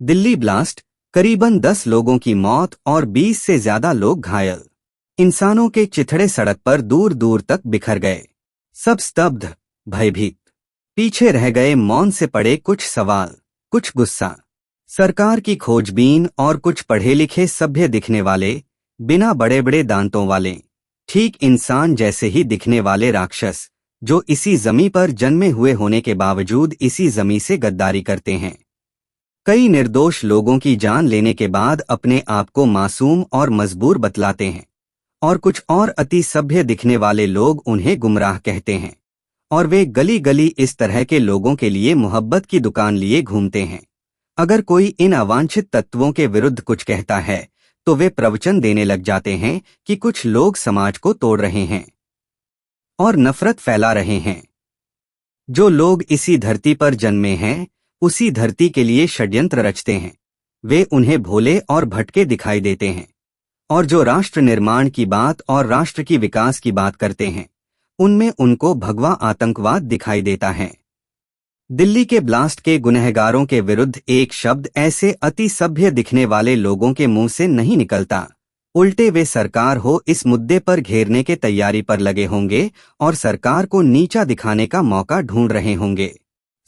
Delhi blast, करीबन 10 लोगों की मौत और 20 से ज्यादा लोग घायल। इंसानों के चिथड़े सड़क पर दूर दूर तक बिखर गए। सब स्तब्ध, भयभीत। पीछे रह गए मौन से पड़े कुछ सवाल, कुछ गुस्सा। सरकार की खोजबीन और कुछ पढ़े लिखे सभ्य दिखने वाले, बिना बड़े बड़े दांतों वाले, ठीक इंसान जैसे ही दिखने वाले राक्षस, जो इसी जमी पर जन्मे हुए होने के बावजूद इसी जमी से गद्दारी करते हैं। कई निर्दोष लोगों की जान लेने के बाद अपने आप को मासूम और मजबूर बतलाते हैं, और कुछ और अति सभ्य दिखने वाले लोग उन्हें गुमराह कहते हैं, और वे गली गली इस तरह के लोगों के लिए मोहब्बत की दुकान लिए घूमते हैं। अगर कोई इन अवांछित तत्वों के विरुद्ध कुछ कहता है तो वे प्रवचन देने लग जाते हैं कि कुछ लोग समाज को तोड़ रहे हैं और नफरत फैला रहे हैं। जो लोग इसी धरती पर जन्मे हैं, उसी धरती के लिए षड्यंत्र रचते हैं। वे उन्हें भोले और भटके दिखाई देते हैं, और जो राष्ट्र निर्माण की बात और राष्ट्र की विकास की बात करते हैं, उनमें उनको भगवा आतंकवाद दिखाई देता है। दिल्ली के ब्लास्ट के गुनहगारों के विरुद्ध एक शब्द ऐसे अति सभ्य दिखने वाले लोगों के मुंह से नहीं निकलता। उल्टे वे सरकार हो इस मुद्दे पर घेरने के तैयारी पर लगे होंगे और सरकार को नीचा दिखाने का मौका ढूंढ रहे होंगे।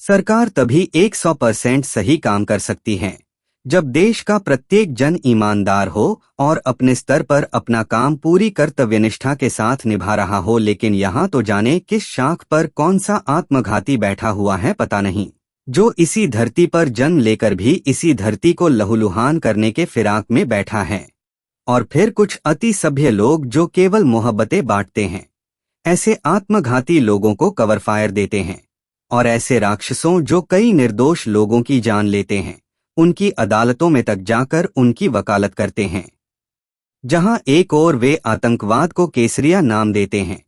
सरकार तभी 100% सही काम कर सकती है जब देश का प्रत्येक जन ईमानदार हो और अपने स्तर पर अपना काम पूरी कर्तव्यनिष्ठा के साथ निभा रहा हो। लेकिन यहाँ तो जाने किस शाख पर कौन सा आत्मघाती बैठा हुआ है पता नहीं, जो इसी धरती पर जन्म लेकर भी इसी धरती को लहूलुहान करने के फिराक में बैठा है। और फिर कुछ अति सभ्य लोग जो केवल मोहब्बतें बांटते हैं, ऐसे आत्मघाती लोगों को कवर फायर देते हैं, और ऐसे राक्षसों जो कई निर्दोष लोगों की जान लेते हैं, उनकी अदालतों में तक जाकर उनकी वकालत करते हैं। जहां एक ओर वे आतंकवाद को केसरिया नाम देते हैं,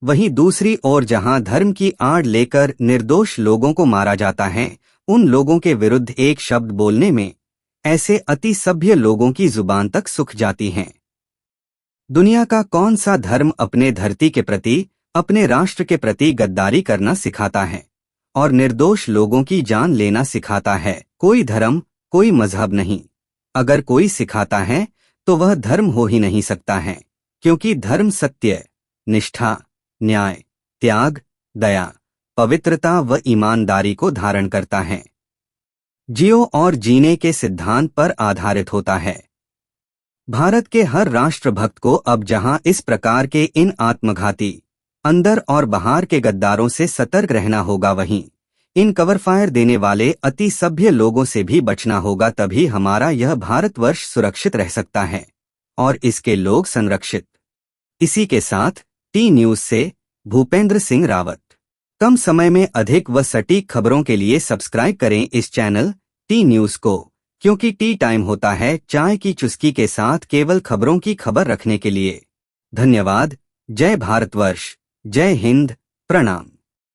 वहीं दूसरी ओर जहां धर्म की आड़ लेकर निर्दोष लोगों को मारा जाता है, उन लोगों के विरुद्ध एक शब्द बोलने में ऐसे अति सभ्य लोगों की जुबान तक सूख जाती है। दुनिया का कौन सा धर्म अपने धरती के प्रति, अपने राष्ट्र के प्रति गद्दारी करना सिखाता है और निर्दोष लोगों की जान लेना सिखाता है? कोई धर्म, कोई मजहब नहीं। अगर कोई सिखाता है तो वह धर्म हो ही नहीं सकता है, क्योंकि धर्म सत्य, निष्ठा, न्याय, त्याग, दया, पवित्रता व ईमानदारी को धारण करता है। जियो और जीने के सिद्धांत पर आधारित होता है। भारत के हर राष्ट्रभक्त को अब जहां इस प्रकार के इन आत्मघाती, अंदर और बाहर के गद्दारों से सतर्क रहना होगा, वहीं इन कवर फायर देने वाले अति सभ्य लोगों से भी बचना होगा। तभी हमारा यह भारतवर्ष सुरक्षित रह सकता है और इसके लोग संरक्षित। इसी के साथ टी न्यूज से भूपेंद्र सिंह रावत। कम समय में अधिक व सटीक खबरों के लिए सब्सक्राइब करें इस चैनल टी न्यूज को, क्योंकि टी टाइम होता है चाय की चुस्की के साथ केवल खबरों की खबर रखने के लिए। धन्यवाद। जय भारतवर्ष, जय हिंद, प्रणाम।